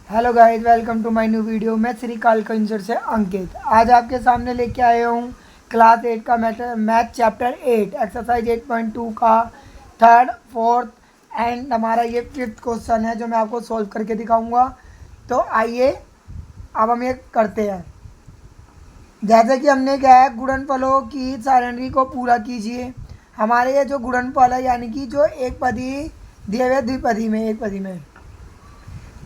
Hello guys, welcome to my new video. मैं श्री कालकंजर से अंकित। आज आपके सामने लेके आया हूँ क्लास 8 का मैथ चैप्टर 8 एक्सरसाइज 8.2 का थर्ड फोर्थ एंड हमारा ये फिफ्थ क्वेश्चन है जो मैं आपको सॉल्व करके दिखाऊंगा। तो आइए अब हम ये करते हैं। जैसे कि हमने क्या है, गुणनफलों की सारणी को पूरा कीजिए। हमारे ये जो गुणनफल है यानी कि जो एक पदी दिए हुए द्विपदी में एक पदी में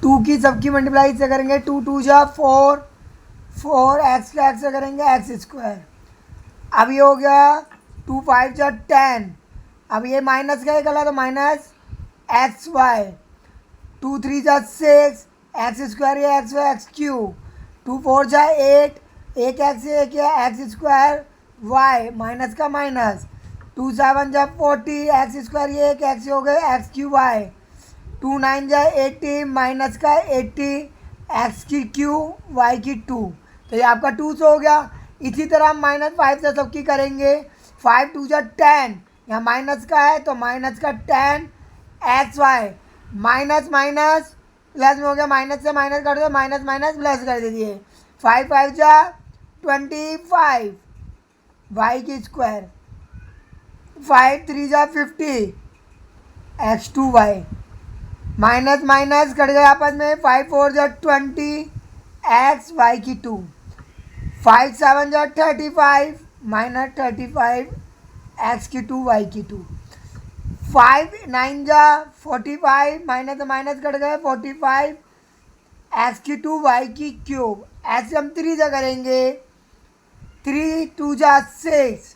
टू की सबकी मल्टीप्लाई से करेंगे, टू टू जा फोर, फोर एक्स का एक्स से करेंगे एक्स स्क्वायर। अब ये हो गया टू फाइव जा टेन। अब ये माइनस का निकला तो minus x y. Two three जा सिक्स, एक्स स्क्वायर या x y x q. Two four जा एट, एक एक्स एक या एक्स स्क्वायर वाई माइनस का माइनस। टू सेवन जा 40, एक्स स्क्वायर ये एक एक्स हो गए x q y. Two nine जा 80 माइनस का 80 एक्स की क्यू वाई की टू। तो ये आपका टू से हो गया। इसी तरह हम माइनस फाइव से सबकी करेंगे। फाइव टू जा 10, यहाँ माइनस का है तो माइनस का 10 x y. Minus minus plus में हो गया, माइनस से माइनस कर दो, माइनस माइनस प्लस कर दीजिए। फाइव फाइव जा 25 वाई की स्क्वायर। फाइव थ्री जा 50 x two y. Minus minus cut गए आपस में, फाइव फोर जा 20 एक्स वाई की टू। फाइव सेवन जा 35 माइनस 35 एक्स की टू वाई की टू। फाइव नाइन जा 45 माइनस माइनस कट गए 45 एक्स की टू वाई की क्यूब। ऐसे हम थ्री जा करेंगे, थ्री टू जा six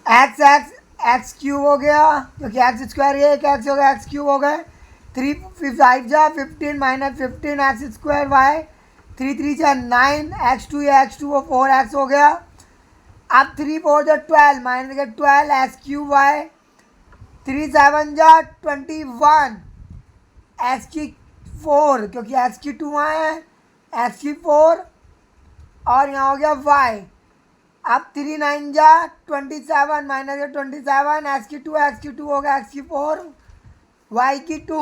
x x x cube हो गया क्योंकि एक्स स्क्वायर ये एक एक्स हो गया एक्स क्यूब हो गए। थ्री फाइव जा 15 minus 15 x square y. Three three जा 9 एक्स टू या एक्स टू वो 4 एक्स हो गया। अब थ्री फोर जा 12 माइनस के 12 x cube y. Three seven जा 21 एक्स की 4 क्योंकि एक्स की 2 आए हैं एक्स की 4 और यहाँ हो गया वाई। अब थ्री नाइन जा 27 माइनस के 27 एक्स की टू हो गया एक्स की 4 वाई की 2।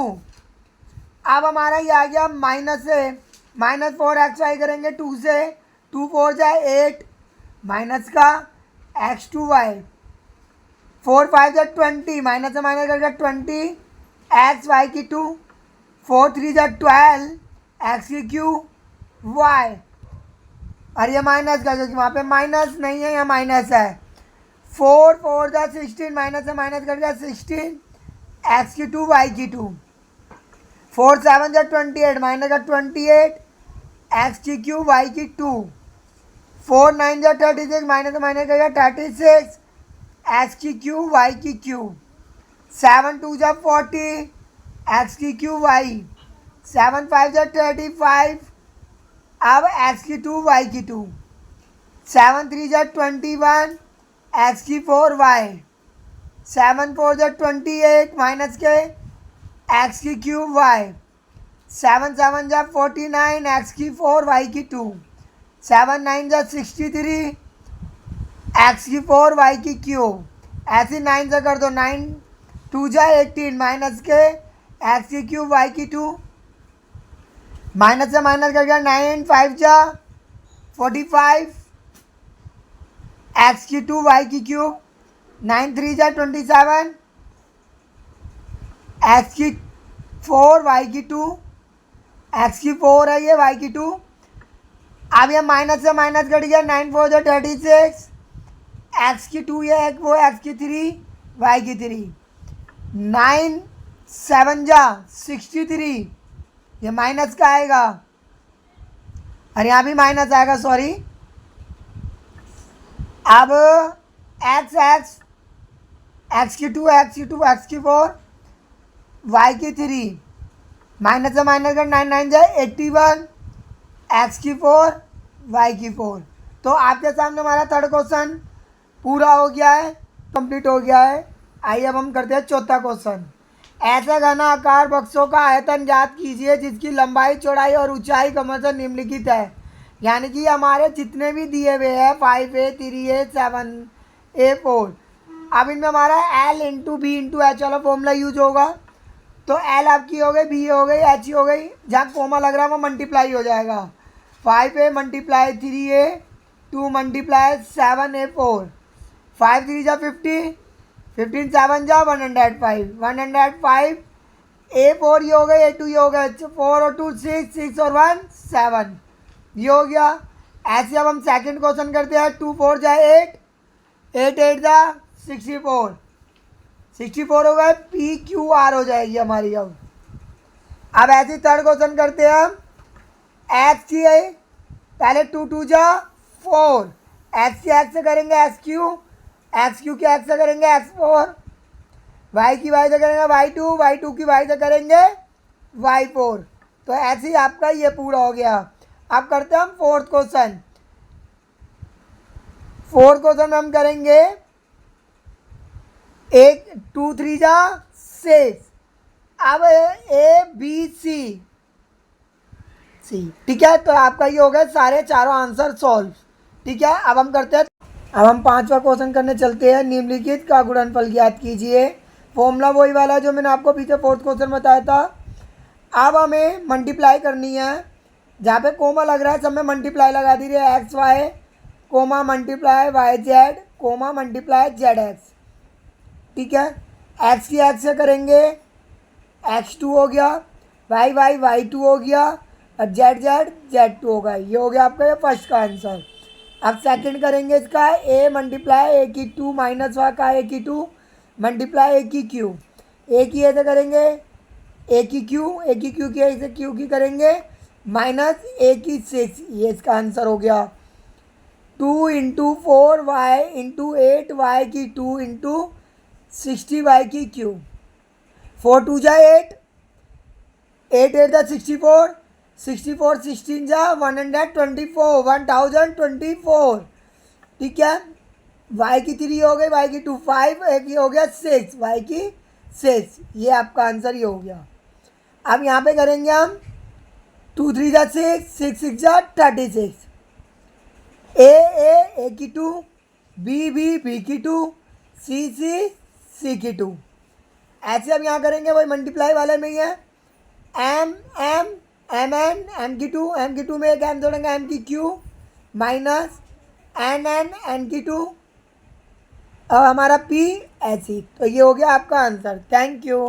अब हमारा ये आ गया माइनस से, माइनस 4 एक्स वाई करेंगे 2 से। टू फोर जा 8 माइनस का x two y. Four five जा 20 माइनस से माइनस करके 20 एक्स वाई की 2। फोर थ्री जा 12 एक्स की क्यू वाई। और ये माइनस का क्योंकि वहाँ पे माइनस नहीं है, यहाँ माइनस है। फोर फोर जा 16 माइनस से माइनस कर दिया 16 एक्स की टू वाई की टू। फोर सेवन जा 28 माइनस का 28 एक्स की क्यू वाई की टू। फोर नाइन जा 36 माइनस से माइनस कर दिया 36 एक्स की क्यू वाई की क्यू। सेवन टू जा 40 एक्स की क्यू वाई। सेवन फाइव जा 35 अब एक्स की टू वाई की टू। सेवन थ्री जा 21 एक्स की 4 वाई। सेवन फोर जा 28 माइनस के एक्स की क्यूब वाई। सेवन सेवन जा 49 एक्स की 4 वाई की 2। सेवन नाइन जा 63 एक्स की 4 वाई की क्यूब। ऐसे नाइन से कर दो, नाइन टू जा 18 माइनस के एक्स की क्यूब वाई की 2। माइनस से माइनस कर गया, नाइन फाइव जा 45 एक्स की 2 वाई की क्यूब। नाइन थ्री जा 27 एक्स की 4 वाई की 2। एक्स की 4 है ये वाई की 2। अब ये माइनस से माइनस कट गया, नाइन फोर जा 36 एक्स की 2 ये एक वो एक्स की 3 वाई की 3। नाइन सेवन जा 63 ये माइनस का आएगा और यहाँ भी माइनस आएगा, सॉरी। अब एक्स एक्स एक्स की 2 एक्स की 2 एक्स की 4 वाई की 3 माइनस से माइनस कर, नाइन नाइन जाए 81 एक्स की 4 वाई की 4। तो आपके सामने हमारा थर्ड क्वेश्चन पूरा हो गया है, कंप्लीट हो गया है। आइए अब हम करते हैं चौथा क्वेश्चन। ऐसे घन आकार बक्सों का आयतन ज्ञात कीजिए जिसकी लंबाई चौड़ाई और ऊंचाई क्रमशः निम्नलिखित है। यानी कि हमारे जितने भी दिए हुए हैं 5A 3A 7A 4, अब इनमें हमारा L into B into H वाला फॉर्मूला यूज होगा। तो एल आपकी हो गई, बी हो गई, एच हो गई, जहाँ कोमा लग रहा है वो मल्टीप्लाई हो जाएगा। 5a multiply 3a, 2 multiply 7a 4, 5 3 जा 50, 15 7 जा 105, 105 A4 ये हो गया, A2 ये हो गया, 4 और 2 6, 6 और 1 7, ये हो गया। ऐसे अब हम सेकंड क्वेश्चन करते हैं। 2 4 जा 8, 8 8 जा 64, 64 हो गए, PQR हो जाएगी हमारी। अब ऐसे थर्ड क्वेश्चन करते हैं हम। एक्स की है, पहले 2 2 जा 4, एक्स की एक्स से करेंगे एक्स क्यू, एक्स क्यू की एक्स से करेंगे x4, वाई की वाई से करेंगे y2, y2 की वाई से करेंगे y4। तो ऐसे ही आपका ये पूरा हो गया। अब करते हैं हम फोर्थ क्वेश्चन। फोर्थ क्वेश्चन में हम करेंगे 2 3 जा 6, अब ए बी सी सी, ठीक है। तो आपका ये हो गया सारे चारों आंसर सॉल्व, ठीक है। अब हम करते हैं, अब हम पांचवा क्वेश्चन करने चलते हैं। निम्नलिखित का गुणनफल ज्ञात कीजिए। फॉर्मूला वही वाला है जो मैंने आपको पीछे फोर्थ क्वेश्चन बताया था। अब हमें मल्टीप्लाई करनी है, जहाँ पे कोमा लग रहा है सब में मल्टीप्लाई लगा दीजिए। X y comma multiply y z comma multiply z x, ठीक है। एक्स की एक्स से करेंगे x2 हो गया, वाई वाई y2 हो गया, और जेड जेड z2 होगा। ये हो गया आपका ये फर्स्ट का आंसर। अब सेकंड करेंगे इसका, a मल्टीप्लाई a की 2 माइनस वाई का a की 2 मल्टीप्लाई a की क्यू, a की a से करेंगे a की क्यू, a की क्यू की a से क्यू की करेंगे माइनस a की 6, ये इसका आंसर हो गया। 2 इंटू 4 वाई इंटू 8 वाई की 2 इंटू 60 वाई की क्यू, 4 2 जा 8, 8 8 जा 64, 64 16 जा 124, 1024, ठीक है। y की 3 हो गई, y की 2 5, एक ये हो गया 6, y की 6, ये आपका आंसर ये हो गया। अब यहाँ पे करेंगे हम 2 3 जा 6, 6 6 जा 36, a की 2, b की 2, c की 2। ऐसे हम यहाँ करेंगे वही मल्टीप्लाई वाले में ही है। m n की 2 में एक m जोड़ेंगे, m की क्यू माइनस n की 2, अब हमारा p ऐसी। तो ये हो गया आपका आंसर। Thank you.